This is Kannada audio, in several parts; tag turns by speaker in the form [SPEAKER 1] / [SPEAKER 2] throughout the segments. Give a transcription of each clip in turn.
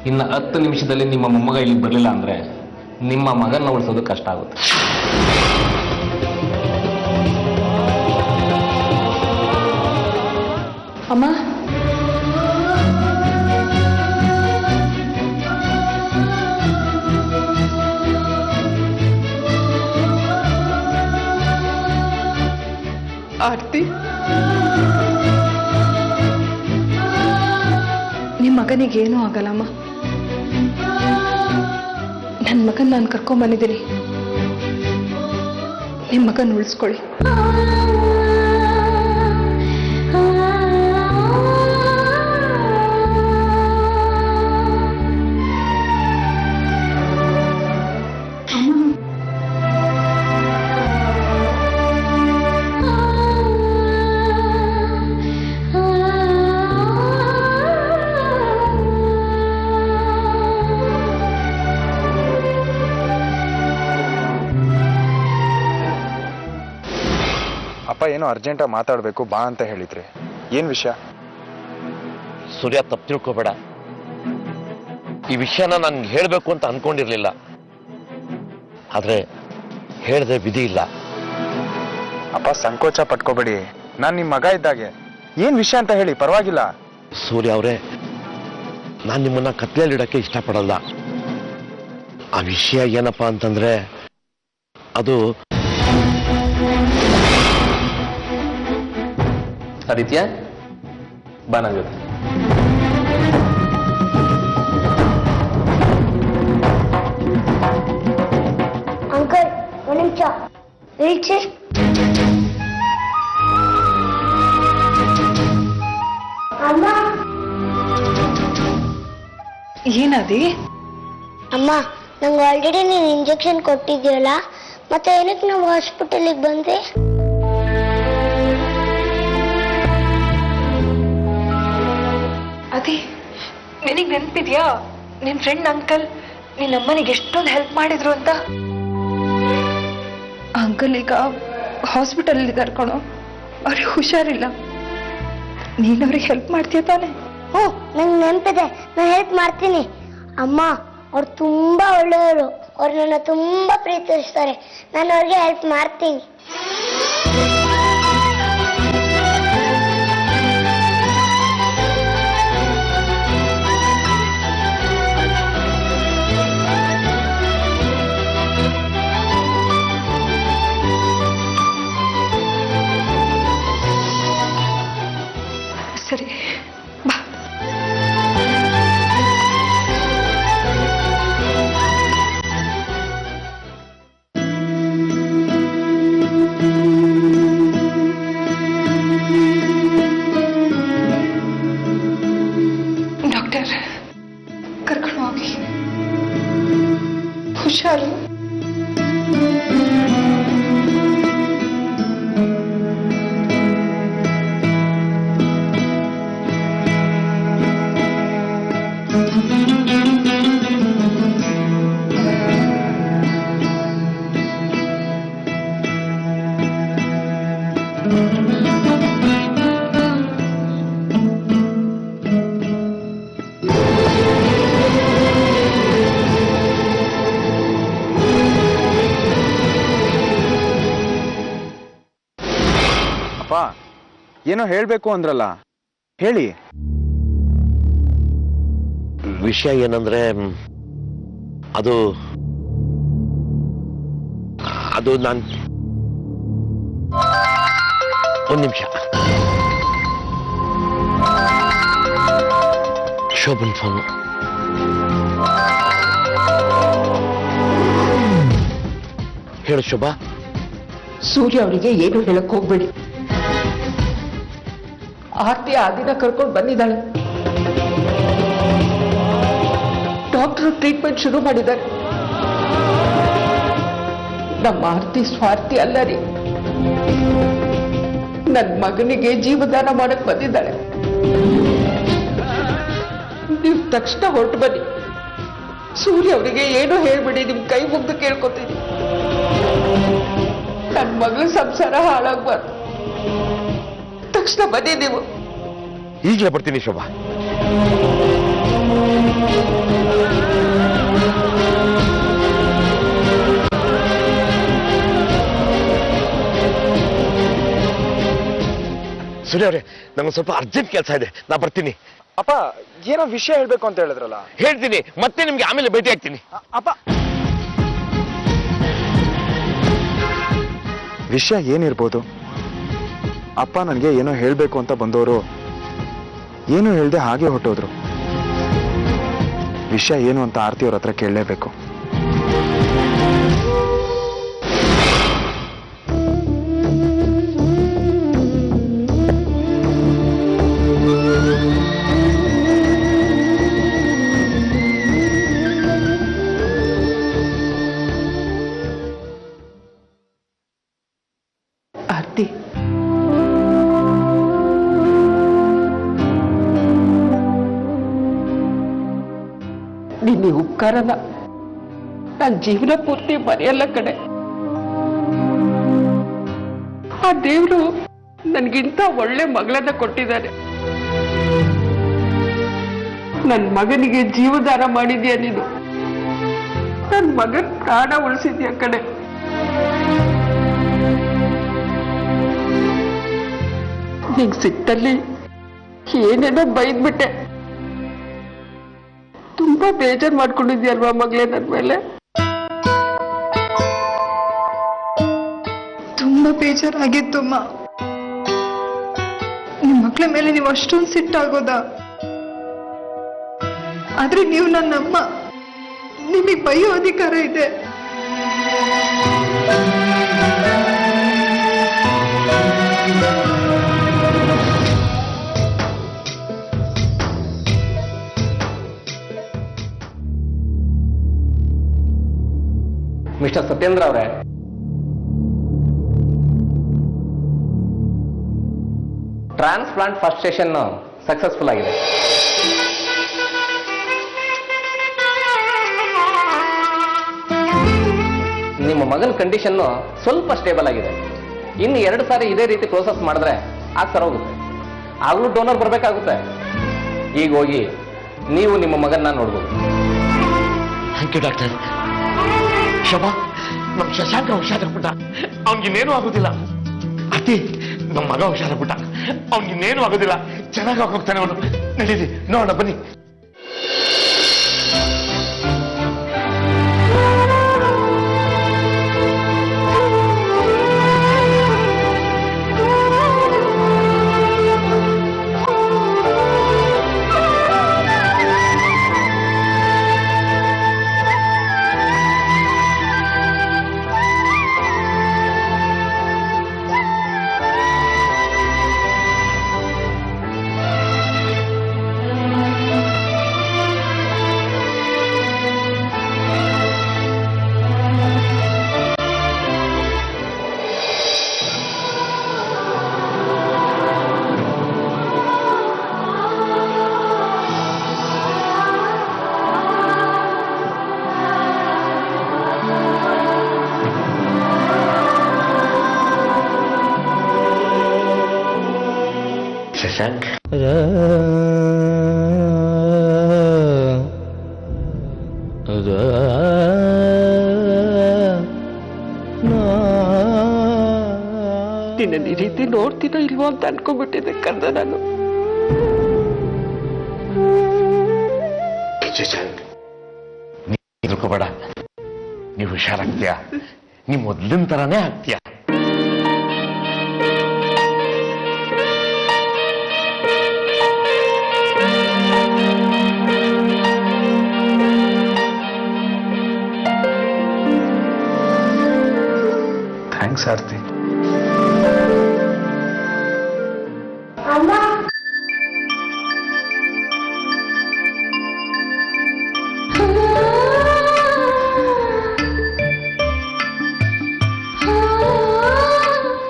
[SPEAKER 1] ಇನ್ನು 10 ನಿಮಿಷದಲ್ಲಿ ನಿಮ್ಮ ಮೊಮ್ಮಗ ಇಲ್ಲಿ ಬರಲಿಲ್ಲ ಅಂದರೆ ನಿಮ್ಮ ಮಗನ ಉಳಿಸೋದು ಕಷ್ಟ ಆಗುತ್ತೆ.
[SPEAKER 2] ಅಮ್ಮ, ಆರ್ತಿ, ನಿಮ್ಮ ಮಗನಿಗೇನೂ ಆಗಲ್ಲಮ್ಮ. ನನ್ನ ಮಗನ ನಾನು ಕರ್ಕೊಂಬಂದಿದ್ದೀನಿ. ನಿಮ್ಮ ಮಗನ ಉಳಿಸ್ಕೊಳ್ಳಿ.
[SPEAKER 3] ಅಪ್ಪ ಏನೋ ಅರ್ಜೆಂಟಾಗಿ ಮಾತಾಡಬೇಕು ಬಾ ಅಂತ ಹೇಳಿದ್ರಿ, ಏನು ವಿಷಯ?
[SPEAKER 4] ಸೂರ್ಯ, ತಪ್ಪು ತಿಳ್ಕೊಬೇಡ. ಈ ವಿಷಯನ ನಾನು ಹೇಳಬೇಕು ಅಂತ ಅನ್ಕೊಂಡಿರ್ಲಿಲ್ಲ, ಆದ್ರೆ ಹೇಳ್ದೆ ವಿಧಿ ಇಲ್ಲ.
[SPEAKER 3] ಅಪ್ಪ ಸಂಕೋಚ ಪಟ್ಕೋಬೇಡಿ, ನಾನು ನಿಮ್ಮ ಮಗ ಇದ್ದಾಗೆ. ಏನು ವಿಷಯ ಅಂತ ಹೇಳಿ, ಪರವಾಗಿಲ್ಲ.
[SPEAKER 4] ಸೂರ್ಯ ಅವರೇ, ನಾನು ನಿಮ್ಮನ್ನ ಕತ್ಲೆಯಲ್ಲಿಡಕ್ಕೆ ಇಷ್ಟಪಡಲ್ಲ. ಆ ವಿಷಯ ಏನಪ್ಪಾ ಅಂತಂದ್ರೆ ಅದು
[SPEAKER 1] ಆದಿತ್ಯ, ಬಾ ನನ್ನ ಜೊತೆ.
[SPEAKER 5] ಅಂಕಲ್, ಒಂದು ನಿಮಿಷ ನಿಲ್ಸಿ. ಅಮ್ಮ,
[SPEAKER 2] ಏನದಿ?
[SPEAKER 5] ಅಮ್ಮ, ನಂಗೆ ಆಲ್ರೆಡಿ ನೀನು ಇಂಜೆಕ್ಷನ್ ಕೊಟ್ಟಿದ್ಯಲ್ಲ, ಮತ್ತೆ ಏನಕ್ಕೆ ನಾವು ಹಾಸ್ಪಿಟಲಿಗೆ ಬಂದೆ?
[SPEAKER 2] ಅದೇ ನಿನಗೆ ನೆನಪಿದ್ಯಾ ನಿನ್ನ ಫ್ರೆಂಡ್ ಅಂಕಲ್ ನಿನ್ನ ಅಮ್ಮನಿಗೆ ಎಷ್ಟೊಂದು ಹೆಲ್ಪ್ ಮಾಡಿದ್ರು ಅಂತ? ಅಂಕಲ್ ಈಗ ಹಾಸ್ಪಿಟಲಲ್ಲಿ ಕರ್ಕೊಂಡು ಅವ್ರಿಗೆ ಹುಷಾರಿಲ್ಲ. ನೀನು ಅವ್ರಿಗೆ ಹೆಲ್ಪ್ ಮಾಡ್ತೀಯ ತಾನೆ?
[SPEAKER 5] ಓ, ನಂಗೆ ನೆನಪಿದೆ, ನಾನು ಹೆಲ್ಪ್ ಮಾಡ್ತೀನಿ. ಅಮ್ಮ, ಅವ್ರು ತುಂಬಾ ಒಳ್ಳೆಯವರು, ಅವ್ರು ನನ್ನ ತುಂಬಾ ಪ್ರೀತಿಸ್ತಾರೆ. ನಾನು ಅವ್ರಿಗೆ ಹೆಲ್ಪ್ ಮಾಡ್ತೀನಿ.
[SPEAKER 2] ಸರಿ, ಬಾ. ಡಾಕ್ಟರ್, ಕರ್ಕೊಂಡು ಹೋಗಿ. ಹುಷಾರು.
[SPEAKER 3] ಅಪ್ಪ ಏನೋ ಹೇಳಬೇಕು ಅಂದ್ರಲ್ಲ, ಹೇಳಿ.
[SPEAKER 4] ವಿಷಯ ಏನಂದ್ರೆ ಅದು ಅದು ನಾನು ಒಂದು ನಿಮಿಷ. ಶೋಭನ್ ಫೋನ್. ಹೇಳು ಶೋಭಾ.
[SPEAKER 2] ಸೂರ್ಯ ಅವರಿಗೆ ಏನು ಹೇಳಕ್ ಹೋಗ್ಬೇಡಿ. ಆರ್ತಿ ಆ ದಿನ ಕರ್ಕೊಂಡು ಬಂದಿದ್ದಾಳೆ. ಡಾಕ್ಟರ್ ಟ್ರೀಟ್ಮೆಂಟ್ ಶುರು ಮಾಡಿದ್ದಾರೆ. ನಮ್ಮ ಆರ್ತಿ ಸ್ವಾರ್ಥಿ ಅಲ್ಲ ರೀ, ನನ್ನ ಮಗನಿಗೆ ಜೀವದಾನ ಮಾಡಕ್ ಬಂದಿದ್ದಾಳೆ. ನೀವು ತಕ್ಷಣ ಹೊರಟು ಬನ್ನಿ. ಸೂರ್ಯ ಅವರಿಗೆ ಏನು ಹೇಳ್ಬಿಡಿ, ನಿಮ್ ಕೈ ಮುಗ್ದು ಕೇಳ್ಕೊತೀನಿ. ನನ್ನ ಮಗಳ ಸಂಸಾರ ಹಾಳಾಗ್ಬಾರ್ದು. ತಕ್ಷಣ ಬನ್ನಿ ನೀವು.
[SPEAKER 4] ಈಗಲೇ ಬರ್ತೀನಿ ಶೋಭಾ. ಸೂರ್ಯ ಅವ್ರೆ, ನಂಗೊಂದು ಸ್ವಲ್ಪ ಅರ್ಜೆಂಟ್ ಕೆಲಸ ಇದೆ, ನಾ ಬರ್ತೀನಿ.
[SPEAKER 3] ಅಪ್ಪ ಏನೋ ವಿಷಯ ಹೇಳ್ಬೇಕು ಅಂತ ಹೇಳಿದ್ರಲ್ಲ.
[SPEAKER 4] ಹೇಳ್ತೀನಿ, ಮತ್ತೆ ನಿಮ್ಗೆ ಆಮೇಲೆ ಭೇಟಿ ಆಗ್ತೀನಿ.
[SPEAKER 3] ಅಪ್ಪ ವಿಷಯ ಏನಿರ್ಬೋದು? ಅಪ್ಪ ನನಗೆ ಏನೋ ಹೇಳ್ಬೇಕು ಅಂತ ಬಂದವರು ಏನು ಹೇಳ್ದೆ ಹಾಗೆ ಹೊಟ್ಟೋದ್ರು. ವಿಷಯ ಏನು ಅಂತ ಆರ್ತಿ ಅವ್ರ ಹತ್ರ ಕೇಳಲೇಬೇಕು.
[SPEAKER 6] ಆರ್ತಿ, ನಿನ್ನ ಉಪಕಾರನ ನನ್ನ ಜೀವನ ಪೂರ್ತಿ ಮರೆಯಲ್ಲ ಕಡೆ. ಆ ದೇವ್ರು ನನ್ಗಿಂತ ಒಳ್ಳೆ ಮಗಳನ್ನ ಕೊಟ್ಟಿದ್ದಾರೆ. ನನ್ನ ಮಗನಿಗೆ ಜೀವದಾನ ಮಾಡಿದ್ಯಾ ನೀನು. ನನ್ನ ಮಗನ್ ಪ್ರಾಣ ಉಳಿಸಿದ್ಯಾ ಕಡೆ. ನಿಂಗೆ ಸಿಟ್ಟಲ್ಲಿ ಏನೇನೋ ಬೈದ್ಬಿಟ್ಟೆ. ತುಂಬಾ ಬೇಜಾರು ಮಾಡ್ಕೊಂಡಿದ್ಯಲ್ವಾ ಮಗಳೇ ನನ್ನ ಮೇಲೆ?
[SPEAKER 2] ತುಂಬಾ ಬೇಜಾರಾಗಿತ್ತು ಅಮ್ಮ. ನಿಮ್ಮ ಮಕ್ಳ ಮೇಲೆ ನೀವು ಅಷ್ಟೊಂದು ಸಿಟ್ಟಾಗೋದಾ? ಆದ್ರೆ ನೀವು ನನ್ನಮ್ಮ, ನಿಮಗೆ ಬೈಯೋ ಅಧಿಕಾರ ಇದೆ.
[SPEAKER 1] ಮಿಸ್ಟರ್ ಸತ್ಯೇಂದ್ರ ಅವರೇ, ಟ್ರಾನ್ಸ್ಪ್ಲಾಂಟ್ ಫಸ್ಟ್ ಸೆಷನ್ ಸಕ್ಸಸ್ಫುಲ್ ಆಗಿದೆ. ನಿಮ್ಮ ಮಗನ ಕಂಡೀಷನ್ ಸ್ವಲ್ಪ ಸ್ಟೇಬಲ್ ಆಗಿದೆ. ಇನ್ನು 2 ಸಾರಿ ಇದೇ ರೀತಿ ಪ್ರೋಸೆಸ್ ಮಾಡಿದ್ರೆ ಸರ್ ಹೋಗುತ್ತೆ. ಆಗ್ಲೂ ಡೋನರ್ ಬರಬೇಕಾಗುತ್ತೆ. ಈಗ ಹೋಗಿ ನೀವು ನಿಮ್ಮ ಮಗನ್ನ ನೋಡ್ಬೋದು.
[SPEAKER 4] Thank you doctor. ಶೋಭಾ, ನಮ್ಮ ಶಶಾಂಕ ಹುಷಾರಾಗ್ಬಿಟ್ಟ, ಅವನಿಗಿನ್ನೇನು ಆಗೋದಿಲ್ಲ. ಅತಿ, ನಮ್ಮ ಮಗ ಹುಷಾರಾಗ್ಬಿಟ್ಟ, ಅವನಿಗಿನ್ನೇನು ಆಗೋದಿಲ್ಲ, ಚೆನ್ನಾಗಿ ಹೋಗ್ತಾನೆ ಅವನು. ನಡೀರಿ ನೋಡೋಣ, ಬನ್ನಿ. ಶಶಾಂಕ್,
[SPEAKER 6] ನಿನ್ನ ಈ ರೀತಿ ನೋಡ್ತೀನೋ ಇಲ್ವೋ ಅಂತ ಅನ್ಕೊಂಡ್ಬಿಟ್ಟಿದ್ದೆ ಕರ್ದ ನಾನು.
[SPEAKER 4] ಶಶಾಂಕ್, ನೀನು ತಿಳ್ಕೊಬೇಡ, ನೀವು ಹುಷಾರಾಗ್ತೀಯ, ನೀ ಮೊದ್ಲಿನ ತರಾನೇ ಆಗ್ತೀಯ.
[SPEAKER 3] ಥ್ಯಾಂಕ್ಸ್ ಆರ್ತಿ.
[SPEAKER 5] ಅಮ್ಮ,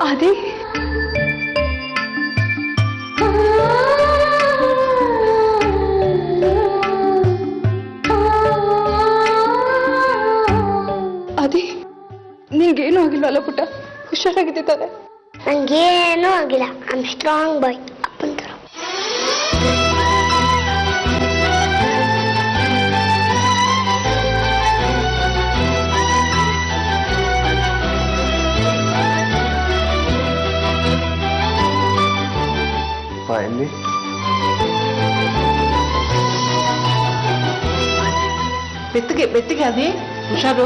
[SPEAKER 2] ಅದೇ ಅದೇ ನಿನ್ಗೇನು ಆಗಿಲ್ವಲ್ಲ ಪುಟ್ಟ? ಹುಷಾರಾಗಿದೆ ತಾನೆ?
[SPEAKER 5] ನಂಗೇನೂ ಆಗಿಲ್ಲ. ಐ ಆಮ್ ಸ್ಟ್ರಾಂಗ್ ಬಾಯ್, ಅಪ್ಪನ ಥರ.
[SPEAKER 3] ಎಲ್ಲಿ?
[SPEAKER 6] ಬೆತ್ತಿಗೆ ಅದಿ ಹುಷಾರು.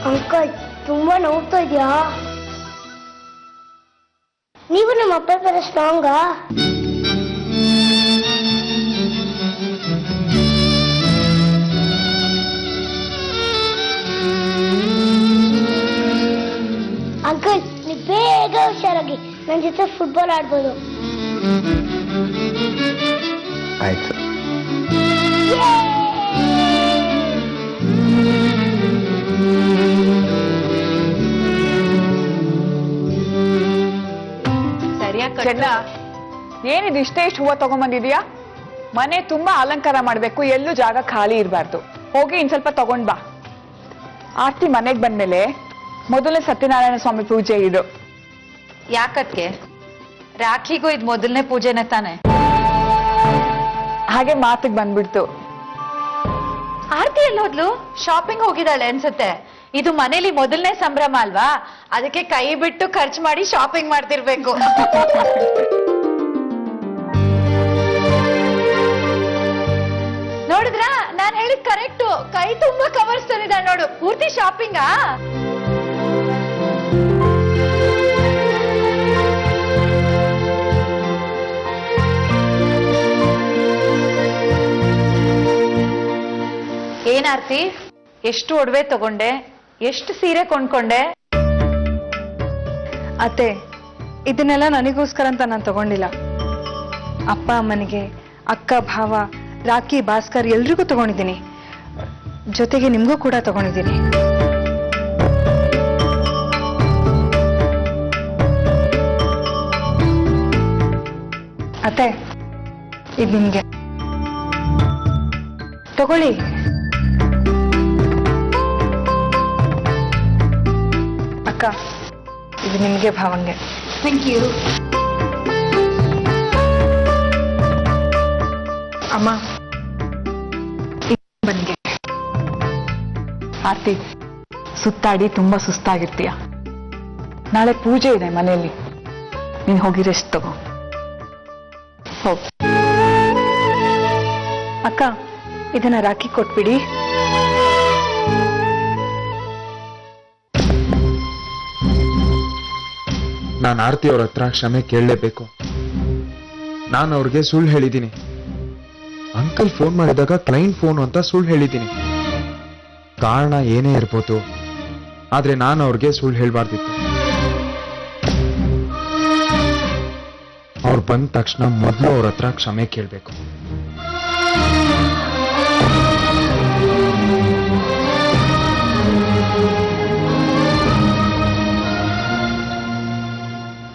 [SPEAKER 5] ಅಂಕಲ್ ತುಂಬಾ ನೋಡ್ತಾ ಇದೆಯಾ? ನೀವು ನಮ್ಮ ಅಪ್ಪ ತರ ಸ್ಟ್ರಾಂಗಾ? ಅಂಕಲ್ ನೀವು ಬೇಗ ಹುಷಾರಾಗಿ ನನ್ನ ಜೊತೆ ಫುಟ್ಬಾಲ್ ಆಡ್ಬೋದು.
[SPEAKER 3] ಆಯ್ತು.
[SPEAKER 7] ಚೆನ್ನ, ಏನಿದು ಇಷ್ಟು ಹೂವ ತಗೊಂಡ್ಬಂದಿದ್ಯಾ? ಮನೆ ತುಂಬಾ ಅಲಂಕಾರ ಮಾಡ್ಬೇಕು, ಎಲ್ಲೂ ಜಾಗ ಖಾಲಿ ಇರಬಾರ್ದು. ಹೋಗಿ ಇನ್ ಸ್ವಲ್ಪ ತಗೊಂಡ್ ಬಾ. ಆರ್ತಿ ಮನೆಗ್ ಬಂದ್ಮೇಲೆ ಮೊದಲನೇ ಸತ್ಯನಾರಾಯಣ ಸ್ವಾಮಿ ಪೂಜೆ ಇಡು.
[SPEAKER 2] ಯಾಕಕ್ಕೆ? ರಾಖಿಗೂ ಇದು ಮೊದಲನೇ ಪೂಜೆನೆ ತಾನೆ?
[SPEAKER 7] ಹಾಗೆ ಮಾತಿಗೆ ಬಂದ್ಬಿಡ್ತು.
[SPEAKER 2] ಆರ್ತಿ ಎಲ್ಲೋದ್ಲು? ಶಾಪಿಂಗ್ ಹೋಗಿದ್ದಾಳೆ ಅನ್ಸುತ್ತೆ. ಇದು ಮನೇಲಿ ಮೊದಲನೇ ಸಂಭ್ರಮ ಅಲ್ವಾ, ಅದಕ್ಕೆ ಕೈ ಬಿಟ್ಟು ಖರ್ಚು ಮಾಡಿ ಶಾಪಿಂಗ್ ಮಾಡ್ತಿರ್ಬೇಕು. ನೋಡಿದ್ರ, ನಾನ್ ಹೇಳಿದ್ ಕರೆಕ್ಟು. ಕೈ ತುಂಬಾ ಕವರ್ಸ್ ತಂದಿದ್ದಾಳೆ ನೋಡು. ಪೂರ್ತಿ ಶಾಪಿಂಗಾ? ಏನಾರ್ತಿ, ಎಷ್ಟು ಒಡವೆ ತಗೊಂಡೆ, ಎಷ್ಟು ಸೀರೆ ಕೊಂಡ್ಕೊಂಡೆ? ಅತ್ತೆ, ಇದನ್ನೆಲ್ಲ ನನಗೋಸ್ಕರ ಅಂತ ನಾನು ತಗೊಂಡಿಲ್ಲ. ಅಪ್ಪ ಅಮ್ಮನಿಗೆ, ಅಕ್ಕ ಭಾವ, ರಾಖಿ, ಭಾಸ್ಕರ್ ಎಲ್ರಿಗೂ ತಗೊಂಡಿದ್ದೀನಿ. ಜೊತೆಗೆ ನಿಮ್ಗೂ ಕೂಡ ತಗೊಂಡಿದ್ದೀನಿ. ಅತ್ತೆ, ಇದು ನಿಮ್ಗೆ ತಗೊಳ್ಳಿ. ಅಕ್ಕ, ಇದು ನಿಮ್ಗೆ ಭಾವಂಗೆ. Thank you. ಅಮ್ಮ, ಬನ್ನಿಗೆ.
[SPEAKER 7] ಆರ್ತಿ, ಸುತ್ತಾಡಿ ತುಂಬಾ ಸುಸ್ತಾಗಿರ್ತೀಯ. ನಾಳೆ ಪೂಜೆ ಇದೆ ಮನೆಯಲ್ಲಿ, ನೀನ್ ಹೋಗಿ ರೆಸ್ಟ್ ತಗೋ. ಹೋಗ್.
[SPEAKER 2] ಅಕ್ಕ, ಇದನ್ನ ರಾಖಿ ಕೊಟ್ಬಿಡಿ.
[SPEAKER 3] ನಾನು ಆರ್ತಿ ಅವ್ರ ಹತ್ರ ಕ್ಷಮೆ ಕೇಳಲೇಬೇಕು. ನಾನು ಅವ್ರಿಗೆ ಸುಳ್ಳು ಹೇಳಿದ್ದೀನಿ. ಅಂಕಲ್ ಫೋನ್ ಮಾಡಿದಾಗ ಕ್ಲೈಂಟ್ ಫೋನ್ ಅಂತ ಸುಳ್ಳು ಹೇಳಿದ್ದೀನಿ. ಕಾರಣ ಏನೇ ಇರ್ಬೋದು, ಆದ್ರೆ ನಾನು ಅವ್ರಿಗೆ ಸುಳ್ಳು ಹೇಳ್ಬಾರ್ದಿತ್ತು. ಅವ್ರು ಬಂದ ತಕ್ಷಣ ಮೊದಲು ಅವ್ರ ಹತ್ರ ಕ್ಷಮೆ ಕೇಳಬೇಕು.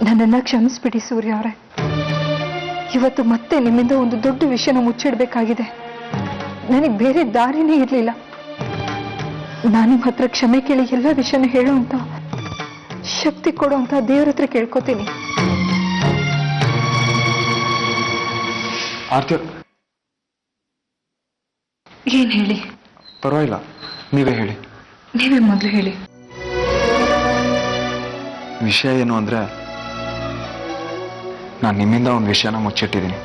[SPEAKER 2] ನನ್ನನ್ನ ಕ್ಷಮಿಸ್ಬಿಡಿ ಸೂರ್ಯ ಅವರೇ. ಇವತ್ತು ಮತ್ತೆ ನಿಮ್ಮಿಂದ ಒಂದು ದೊಡ್ಡ ವಿಷಯನ ಮುಚ್ಚಿಡ್ಬೇಕಾಗಿದೆ. ನನಗೆ ಬೇರೆ ದಾರಿನೇ ಇರಲಿಲ್ಲ. ನಾನು ನಿಮ್ಮ ಹತ್ರ ಕ್ಷಮೆ ಕೇಳಿ ಎಲ್ಲ ವಿಷಯನ ಹೇಳುವಂತ ಶಕ್ತಿ ಕೊಡುವಂತ ದೇವ್ರ ಹತ್ರ ಕೇಳ್ಕೊತೀನಿ.
[SPEAKER 3] ಆರ್ತಿ,
[SPEAKER 2] ಏನ್ ಹೇಳಿ?
[SPEAKER 3] ಪರವಾಗಿಲ್ಲ, ನೀವೇ ಹೇಳಿ.
[SPEAKER 2] ನೀವೇ ಮೊದಲು ಹೇಳಿ.
[SPEAKER 3] ವಿಷಯ ಏನು ಅಂದ್ರೆ, ನಾನು ನಿಮ್ಮಿಂದ ಒಂದು ವಿಷಯನ ಮುಚ್ಚಿಟ್ಟಿದ್ದೀನಿ.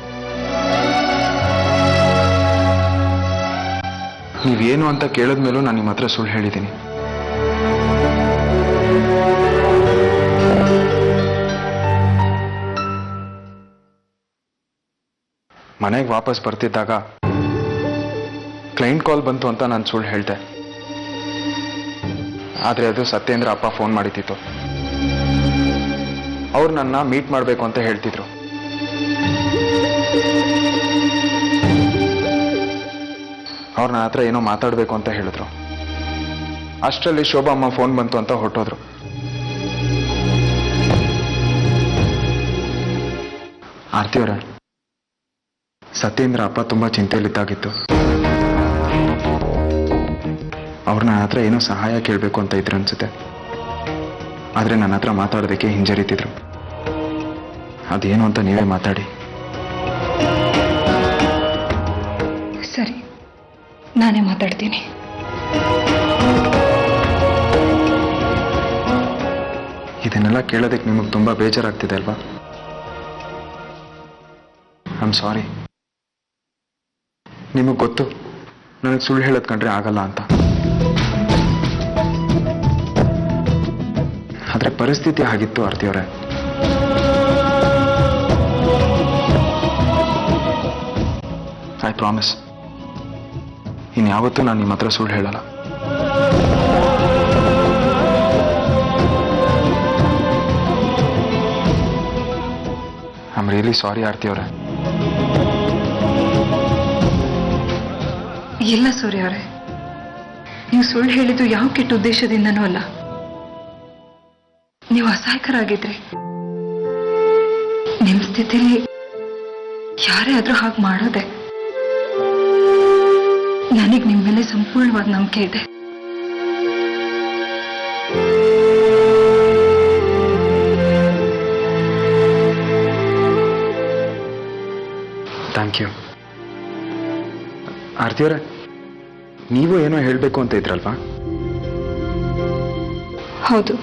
[SPEAKER 3] ನೀವೇನು ಅಂತ ಕೇಳಿದ್ಮೇಲೂ ನಾನು ನಿಮ್ಮ ಹತ್ರ ಸುಳ್ಳು ಹೇಳಿದ್ದೀನಿ. ಮನೆಗೆ ವಾಪಸ್ ಬರ್ತಿದ್ದಾಗ ಕ್ಲೈಂಟ್ ಕಾಲ್ ಬಂತು ಅಂತ ನಾನು ಸುಳ್ಳು ಹೇಳಿದೆ. ಆದರೆ ಅದು ಸತ್ಯೇಂದ್ರ ಅಪ್ಪ ಫೋನ್ ಮಾಡಿದ್ದಿತ್ತು. ಅವ್ರು ನನ್ನ ಮೀಟ್ ಮಾಡಬೇಕು ಅಂತ ಹೇಳ್ತಿದ್ರು. ಅವ್ರು ನನ್ನ ಹತ್ರ ಏನೋ ಮಾತಾಡಬೇಕು ಅಂತ ಹೇಳಿದ್ರು. ಅಷ್ಟರಲ್ಲಿ ಶೋಭಾ ಅಮ್ಮ ಫೋನ್ ಬಂತು ಅಂತ ಹೊರಟೋದ್ರು. ಆರ್ತಿ ಅವರ ಸತ್ಯೇಂದ್ರ ಅಪ್ಪ ತುಂಬಾ ಚಿಂತೆಯಲ್ಲಿದ್ದಾಗಿತ್ತು. ಅವ್ರು ನನ್ನ ಹತ್ರ ಏನೋ ಸಹಾಯ ಕೇಳಬೇಕು ಅಂತ ಇದ್ರು ಅನ್ಸುತ್ತೆ. ಆದ್ರೆ ನನ್ನ ಹತ್ರ ಮಾತಾಡೋದಕ್ಕೆ ಹಿಂಜರಿತಿದ್ರು. ಅದೇನು ಅಂತ ನೀವೇ ಮಾತಾಡಿ.
[SPEAKER 2] ಸರಿ, ನಾನೇ ಮಾತಾಡ್ತೀನಿ.
[SPEAKER 3] ಇದನ್ನೆಲ್ಲ ಕೇಳೋದಕ್ಕೆ ನಿಮಗೆ ತುಂಬ ಬೇಜಾರಾಗ್ತಿದೆ ಅಲ್ವಾ? I am sorry. ನಿಮಗೆ ಗೊತ್ತು ನನಗೆ ಸುಳ್ಳು ಹೇಳೋದು ಕಂಡ್ರೆ ಆಗಲ್ಲ ಅಂತ. ಆದರೆ ಪರಿಸ್ಥಿತಿ ಆಗಿತ್ತು ಆರ್ತಿಯವರೇ. ಐ ಪ್ರಾಮಿಸ್, ಇನ್ಯಾವತ್ತೂ ನಾನು ನಿಮ್ಮ ಹತ್ರ ಸುಳ್ಳು ಹೇಳಲ್ಲ. ಐ ಆಮ್ ರಿಯಲಿ ಸಾರಿ ಆರ್ತಿಯವರೇ.
[SPEAKER 2] ಇಲ್ಲ ಸೂರ್ಯ ಅವರೇ, ನೀವು ಸುಳ್ಳು ಹೇಳಿದ್ದು ಯಾವ ಕೆಟ್ಟ ಉದ್ದೇಶದಿಂದನೂ ಅಲ್ಲ. ನೀವು ಅಸಹಾಯಕರಾಗಿದ್ರಿ. ನಿಮ್ಮ ಸ್ಥಿತಿಲಿ ಯಾರೇ ಆದ್ರೂ ಹಾಗೆ ಮಾಡೋದೆ. ನನಗೆ ನಿಮ್ಮ ಮೇಲೆ ಸಂಪೂರ್ಣವಾದ ನಂಬಿಕೆ ಇದೆ.
[SPEAKER 3] Thank you. ಆರ್ತಿಯವರೇ, ನೀವು ಏನೋ ಹೇಳಬೇಕು ಅಂತ ಇದ್ರಲ್ವಾ?
[SPEAKER 2] ಹೌದು,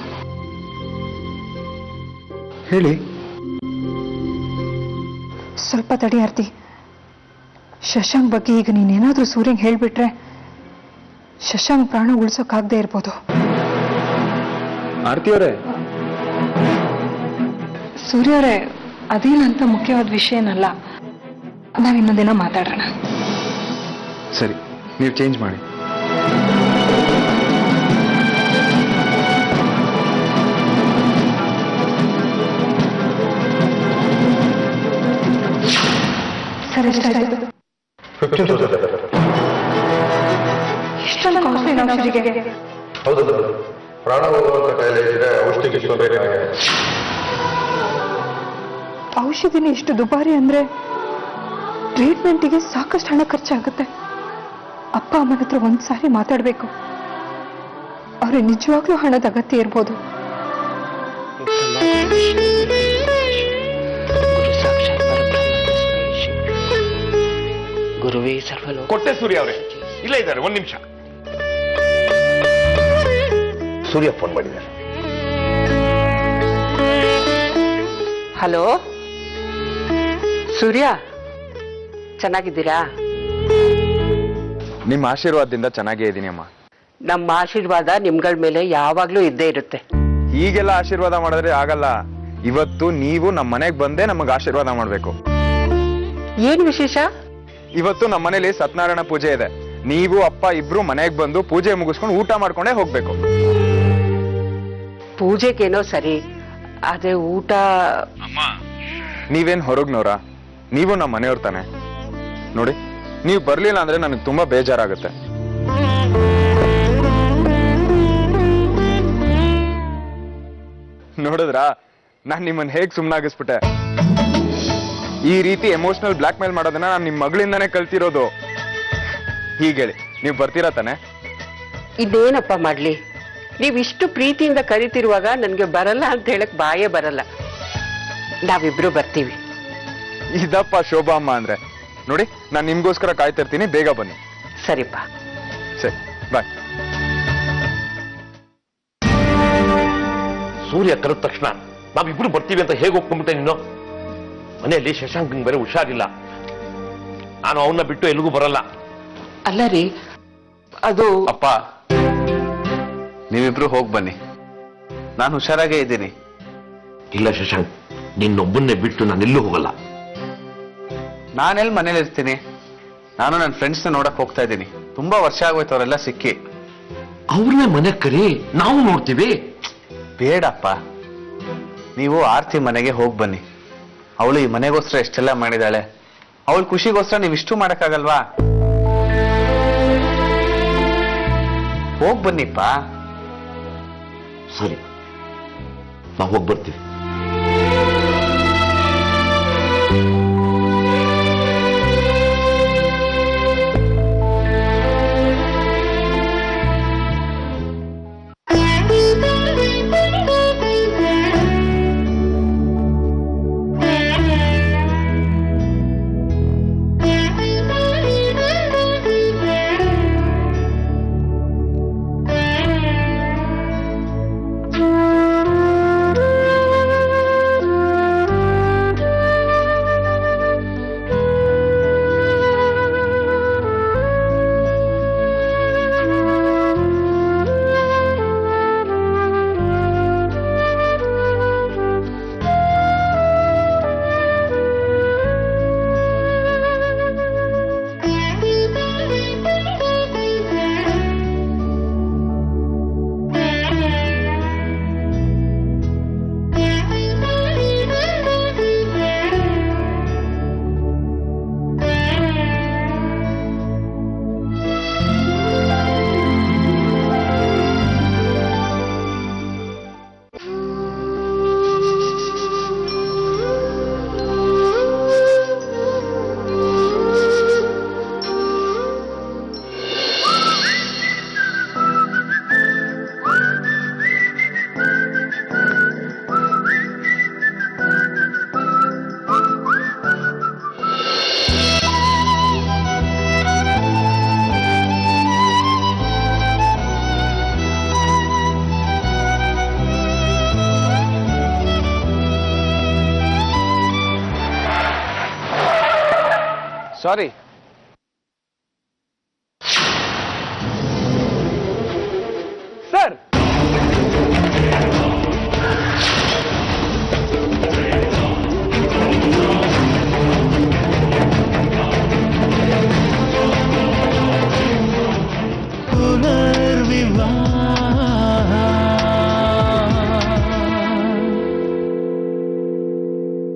[SPEAKER 3] ಹೇಳಿ.
[SPEAKER 2] ಸ್ವಲ್ಪ ತಡಿ ಆರ್ತಿ. ಶಶಾಂಕ್ ಬಗ್ಗೆ ಈಗ ನೀನೇನಾದ್ರೂ ಸೂರ್ಯಂಗೆ ಹೇಳ್ಬಿಟ್ರೆ ಶಶಾಂಕ್ ಪ್ರಾಣ ಉಳಿಸೋಕ್ಕಾಗದೇ ಇರ್ಬೋದು.
[SPEAKER 3] ಆರ್ತಿಯವರೇ,
[SPEAKER 2] ಸೂರ್ಯವರೇ, ಅದೇನಂತ ಮುಖ್ಯವಾದ ವಿಷಯನಲ್ಲ. ನಾವಿನ್ನೊಂದಿನ ಮಾತಾಡೋಣ.
[SPEAKER 3] ಸರಿ, ನೀವು ಚೇಂಜ್ ಮಾಡಿ.
[SPEAKER 2] ಸರಿ, ಇಷ್ಟೊಂದು ಕಾಸ್ಟ್ಲಿ ಔಷಧಿಗೆ
[SPEAKER 8] ಹೌದು, ಪ್ರಾಣ ಹೋಗುವಂತ ಕಾಯಿಲೆ ಇದ್ರೆ ಔಷಧಿಗೆ ಇಷ್ಟು ಬೇಕಾಗಿದೆ.
[SPEAKER 2] ಔಷಧಿನೇ ಇಷ್ಟು ದುಬಾರಿ ಅಂದ್ರೆ ಟ್ರೀಟ್ಮೆಂಟಿಗೆ ಸಾಕಷ್ಟು ಹಣ ಖರ್ಚಾಗುತ್ತೆ. ಅಪ್ಪ ಅಮ್ಮನ ಹತ್ರ ಒಂದ್ಸಾರಿ ಮಾತಾಡ್ಬೇಕು. ಅವ್ರಿಗೆ ನಿಜವಾಗ್ಲೂ ಹಣದ ಅಗತ್ಯ ಇರ್ಬೋದು.
[SPEAKER 4] ಗುರುವೇ ಸರ್ವಲೋ. ಕೊಟ್ಟೆ ಸೂರ್ಯ ಅವರೇ, ಇಲ್ಲ ಇದ್ದಾರೆ, ಒಂದ್ ನಿಮಿಷ. ಸೂರ್ಯ ಫೋನ್ ಮಾಡಿದ್ದಾರೆ.
[SPEAKER 6] ಹಲೋ ಸೂರ್ಯ, ಚೆನ್ನಾಗಿದ್ದೀರಾ?
[SPEAKER 3] ನಿಮ್ಮ ಆಶೀರ್ವಾದದಿಂದ ಚೆನ್ನಾಗೇ ಇದ್ದೀನಿ ಅಮ್ಮ.
[SPEAKER 6] ನಮ್ಮ ಆಶೀರ್ವಾದ ನಿಮ್ಗಳ ಮೇಲೆ ಯಾವಾಗ್ಲೂ ಇದ್ದೇ ಇರುತ್ತೆ.
[SPEAKER 3] ಈಗೆಲ್ಲ ಆಶೀರ್ವಾದ ಮಾಡಿದ್ರೆ ಆಗಲ್ಲ. ಇವತ್ತು ನೀವು ನಮ್ಮ ಮನೆಗೆ ಬಂದೇ ನಮಗೆ ಆಶೀರ್ವಾದ ಮಾಡಬೇಕು.
[SPEAKER 6] ಏನ್ ವಿಶೇಷ?
[SPEAKER 3] ಇವತ್ತು ನಮ್ಮ ಮನೇಲಿ ಸತ್ಯನಾರಾಯಣ ಪೂಜೆ ಇದೆ. ನೀವು ಅಪ್ಪ ಇಬ್ರು ಮನೆಗೆ ಬಂದು ಪೂಜೆ ಮುಗಿಸ್ಕೊಂಡು ಊಟ ಮಾಡ್ಕೊಂಡೇ ಹೋಗ್ಬೇಕು.
[SPEAKER 6] ಪೂಜೆಗೇನೋ ಸರಿ, ಅದೇ ಊಟ.
[SPEAKER 3] ನೀವೇನ್ ಹೊರಗ್ನವ್ರ? ನೀವು ನಮ್ಮ ಮನೆಯವ್ರ ತಾನೆ. ನೋಡಿ, ನೀವು ಬರ್ಲಿಲ್ಲ ಅಂದ್ರೆ ನನಗೆ ತುಂಬಾ ಬೇಜಾರಾಗುತ್ತೆ. ನೋಡಿದ್ರಾ ನಾನ್ ನಿಮ್ಮನ್ನ ಹೇಗ್ ಸುಮ್ನಾಗಿಸ್ಬಿಟ್ಟೆ? ಈ ರೀತಿ ಎಮೋಷನಲ್ ಬ್ಲಾಕ್ ಮೇಲ್ ಮಾಡೋದನ್ನ ನಾನು ನಿಮ್ಮ ಮಗಳಿಂದಾನೇ ಕಲ್ತಿರೋದು. ಹೀಗೇಳಿ ನೀವು ಬರ್ತೀರಾ ತಾನೆ?
[SPEAKER 6] ಇದೇನಪ್ಪ ಮಾಡ್ಲಿ, ನೀವಿಷ್ಟು ಪ್ರೀತಿಯಿಂದ ಕರಿತಿರುವಾಗ ನನ್ಗೆ ಬರಲ್ಲ ಅಂತ ಹೇಳಕ್ ಬಾಯೇ ಬರಲ್ಲ. ನಾವಿಬ್ರು ಬರ್ತೀವಿ.
[SPEAKER 3] ಇದಪ್ಪ ಶೋಭಾ ಅಮ್ಮ ಅಂದ್ರೆ. ನೋಡಿ, ನಾನು ನಿಮ್ಗೋಸ್ಕರ ಕಾಯ್ತಿರ್ತೀನಿ, ಬೇಗ ಬನ್ನಿ.
[SPEAKER 6] ಸರಿಪ್ಪ.
[SPEAKER 3] ಸರಿ, ಬಾಯ್.
[SPEAKER 4] ಸೂರ್ಯ ಕರೆದ ತಕ್ಷಣ ನಾವಿಬ್ರು ಬರ್ತೀವಿ ಅಂತ ಹೇಗೆ ಒಪ್ಕೊಂಡ್ಬಿಟ್ಟೆ ನೀನು? ಮನೆಯಲ್ಲಿ ಶಶಾಂಕ್ ಬೇರೆ ಹುಷಾರಿಲ್ಲ. ನಾನು ಅವನ್ನ ಬಿಟ್ಟು ಎಲ್ಲಿಗೂ ಬರಲ್ಲ.
[SPEAKER 6] ಅಲ್ಲ ರೀ, ಅದು
[SPEAKER 9] ಅಪ್ಪ, ನೀವಿಬ್ರು ಹೋಗಿ ಬನ್ನಿ, ನಾನು ಹುಷಾರಾಗೇ ಇದ್ದೀನಿ.
[SPEAKER 4] ಇಲ್ಲ ಶಶಾಂಕ್, ನಿನ್ನೊಬ್ಬನ್ನೇ ಬಿಟ್ಟು ನಾನೆಲ್ಲೂ ಹೋಗಲ್ಲ.
[SPEAKER 9] ನಾನೆಲ್ಲಿ ಮನೇಲಿ ಇರ್ತೀನಿ? ನಾನು ನನ್ನ ಫ್ರೆಂಡ್ಸ್ನ ನೋಡಕ್ ಹೋಗ್ತಾ ಇದ್ದೀನಿ. ತುಂಬಾ ವರ್ಷ ಆಗೋಯ್ತು ಅವರೆಲ್ಲ ಸಿಕ್ಕಿ.
[SPEAKER 4] ಅವ್ರನ್ನೇ ಮನೆ ಕರಿ, ನಾವು ನೋಡ್ತೀವಿ.
[SPEAKER 9] ಬೇಡಪ್ಪ, ನೀವು ಆರ್ತಿ ಮನೆಗೆ ಹೋಗಿ ಬನ್ನಿ. ಅವಳು ಈ ಮನೆಗೋಸ್ಕರ ಎಷ್ಟೆಲ್ಲ ಮಾಡಿದಾಳೆ. ಅವಳ ಖುಷಿಗೋಸ್ಕರ ನೀವು ಇಷ್ಟು ಮಾಡಕ್ಕಾಗಲ್ವಾ? ಹೋಗ್ ಬನ್ನಿಪ್ಪ.
[SPEAKER 4] ಸರಿ, ನಾವು ಹೋಗಿ ಬರ್ತೀವಿ.
[SPEAKER 9] ಸಾರಿ.
[SPEAKER 1] ಸರ್
[SPEAKER 10] ಪುನರ್ವಿವಾಹ